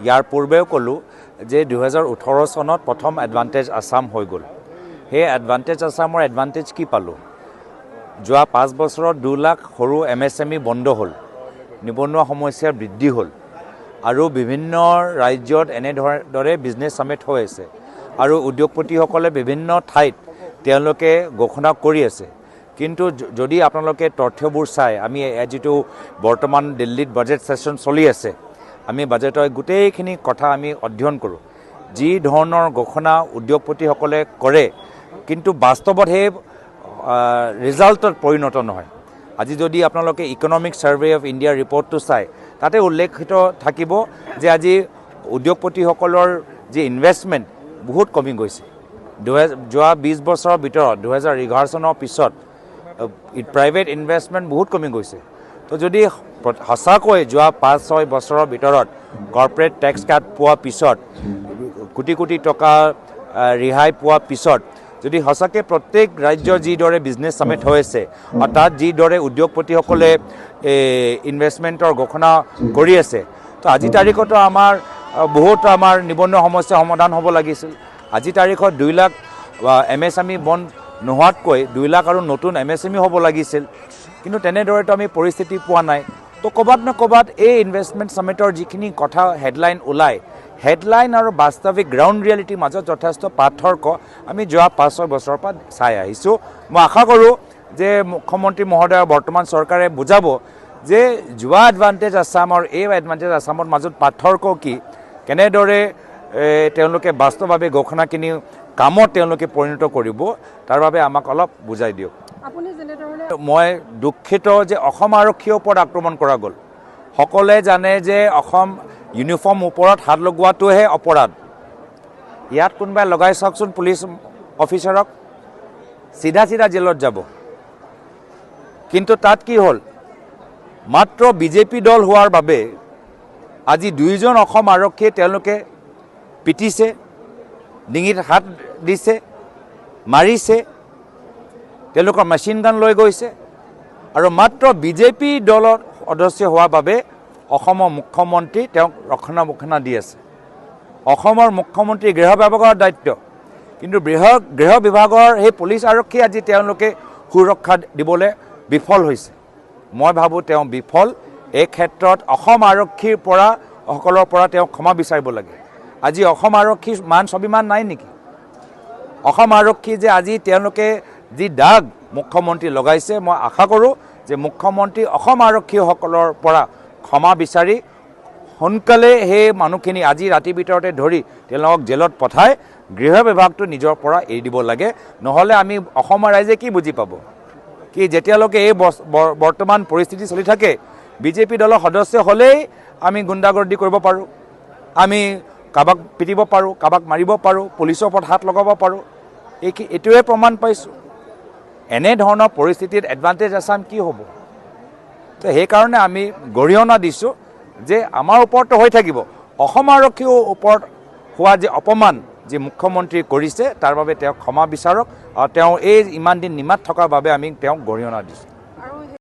ইয়াৰ পূৰ্বেও ক'লোঁ যে 2018 চনত প্ৰথম এডভান্টেজ আছাম হৈ গ'ল। সেই এডভান্টেজ আছামৰ এডভান্টেজ কি পালোঁ? যোৱা 5 বছৰত 2 লাখ সৰু MSME বন্ধ হ'ল, নিবনুৱা সমস্যা বৃদ্ধি হ'ল আৰু বিভিন্ন ৰাজ্যত এনেদৰে বিজনেছ সামিট হৈ আছে আৰু উদ্যোগপতিসকলে বিভিন্ন ঠাইত তেওঁলোকে ঘোষণা কৰি আছে। কিন্তু যদি আপোনালোকে তথ্যবোৰ চাই, আমি যিটো বৰ্তমান দিল্লীত বাজেট সেশ্যন চলি আছে, আমি বাজেটৰ গোটেইখিনি কথা আমি অধ্যয়ন কৰোঁ। যি ধৰণৰ ঘোষণা উদ্যোগপতিসকলে কৰে কিন্তু বাস্তৱত সেই ৰিজাল্টত পৰিণত নহয়। আজি যদি আপোনালোকে ইকনমিক সাৰ্ভে অফ ইণ্ডিয়াৰ ৰিপৰ্টটো চাই, তাতে উল্লেখিত থাকিব যে আজি উদ্যোগপতিসকলৰ যি ইনভেষ্টমেণ্ট বহুত কমি গৈছে। যোৱা 20 বছৰৰ ভিতৰত 2011 চনৰ পিছত প্ৰাইভেট ইনভেষ্টমেণ্ট বহুত কমি গৈছে। তো যদি সঁচাকৈ যোৱা 5-6 বছৰৰ ভিতৰত কৰ্পৰেট টেক্স কাট পোৱাৰ পিছত, কোটি কোটি টকা ৰেহাই পোৱাৰ পিছত যদি সঁচাকৈ প্ৰত্যেক ৰাজ্যৰ যিদৰে বিজনেছ সামিট হৈ আছে আৰু তাত যিদৰে উদ্যোগপতিসকলে ইনভেষ্টমেণ্টৰ ঘোষণা কৰি আছে, তো আজি তাৰিখতো বহুত আমাৰ নিবনুৱা সমস্যা সমাধান হ'ব লাগিছিল। আজি তাৰিখত 2 লাখ MSME বন্ধ নোহোৱাতকৈ 2 লাখ আৰু নতুন MSME হ'ব লাগিছিল। কিন্তু তেনেদৰেতো আমি পৰিস্থিতি পোৱা নাই। তো ক'ৰবাত ন ক'ৰবাত এই ইনভেষ্টমেণ্ট সামিটৰ যিখিনি কথা হেডলাইন ওলায়, হেডলাইন আৰু বাস্তৱিক গ্ৰাউণ্ড ৰিয়েলিটিৰ মাজত যথেষ্ট পাৰ্থক্য আমি যোৱা 5-6 বছৰৰ পৰা চাই আহিছোঁ। মই আশা কৰোঁ যে মুখ্যমন্ত্ৰী মহোদয় বৰ্তমান চৰকাৰে বুজাব যে যোৱা এডভান্টেজ আছাম আৰু এই এডভান্টেজ আছামৰ মাজত পাৰ্থক্য কি, কেনেদৰে তেওঁলোকে বাস্তৱভাৱে ঘোষণাখিনি কামত তেওঁলোকে পৰিণত কৰিব, তাৰ বাবে আমাক অলপ বুজাই দিয়ক। মই দুখিত যে অসম আৰক্ষীৰ ওপৰত আক্ৰমণ কৰা গ'ল। সকলোৱে জানে যে অসম ইউনিফৰ্ম ওপৰত হাত লগোৱাটোহে অপৰাধ। ইয়াত কোনোবাই লগাই চাওকচোন পুলিচ অফিচাৰক, চিধা জেলত যাব। কিন্তু তাত কি হ'ল, মাত্ৰ বিজেপি দল হোৱাৰ বাবে আজি 2জন অসম আৰক্ষীয়ে তেওঁলোকে পিটিছে, ডিঙিত হাত দিছে, মাৰিছে, তেওঁলোকৰ মেচিন গান লৈ গৈছে আৰু মাত্ৰ বিজেপি দলৰ সদস্য হোৱাৰ বাবে অসমৰ মুখ্যমন্ত্ৰী তেওঁক ৰক্ষণাবেক্ষণ দি আছে। অসমৰ মুখ্যমন্ত্ৰী গৃহ বিভাগৰ দায়িত্ব, কিন্তু গৃহ বিভাগৰ সেই পুলিচ আৰক্ষী আজি তেওঁলোকে সুৰক্ষা দিবলৈ বিফল হৈছে। মই ভাবোঁ তেওঁ বিফল। এই ক্ষেত্ৰত অসম আৰক্ষীৰ সকলৰ পৰা তেওঁ ক্ষমা বিচাৰিব লাগে। আজি অসম আৰক্ষীৰ মান স্বাভিমান নাই নেকি? অসম আৰক্ষী যে আজি তেওঁলোকে যি দাগ মুখ্যমন্ত্ৰী লগাইছে, মই আশা কৰোঁ যে মুখ্যমন্ত্ৰী অসম আৰক্ষীসকলৰ পৰা ক্ষমা বিচাৰি সোনকালে সেই মানুহখিনি আজি ৰাতিৰ ভিতৰতে ধৰি তেওঁলোকক জেলত পঠাই গৃহ বিভাগটো নিজৰ পৰা এৰি দিব লাগে। নহ'লে আমি অসমৰ ৰাইজে কি বুজি পাব কি যেতিয়ালৈকে এই বৰ্তমান পৰিস্থিতি চলি থাকে, বিজেপি দলৰ সদস্য হ'লেই আমি গুণ্ডাগৰ্দি কৰিব পাৰোঁ, আমি কাৰোবাক পিটিব পাৰোঁ, কাৰোবাক মাৰিব পাৰোঁ, পুলিচৰ ওপৰত হাত লগাব পাৰোঁ। এইটোৱে প্ৰমাণ পাইছোঁ। এনেধৰণৰ পৰিস্থিতিত এডভান্টেজ আছাম কি হ'ব? তো সেইকাৰণে আমি গৰিহণা দিছোঁ যে আমাৰ ওপৰতো হৈ থাকিব, অসম আৰক্ষীৰ ওপৰত হোৱা যে অপমান যে মুখ্যমন্ত্ৰী কৰিছে তাৰ বাবে তেওঁ ক্ষমা বিচাৰক আৰু তেওঁ ইমান দিন নিমাত থকাৰ বাবে আমি তেওঁক গৰিহণা দিছোঁ।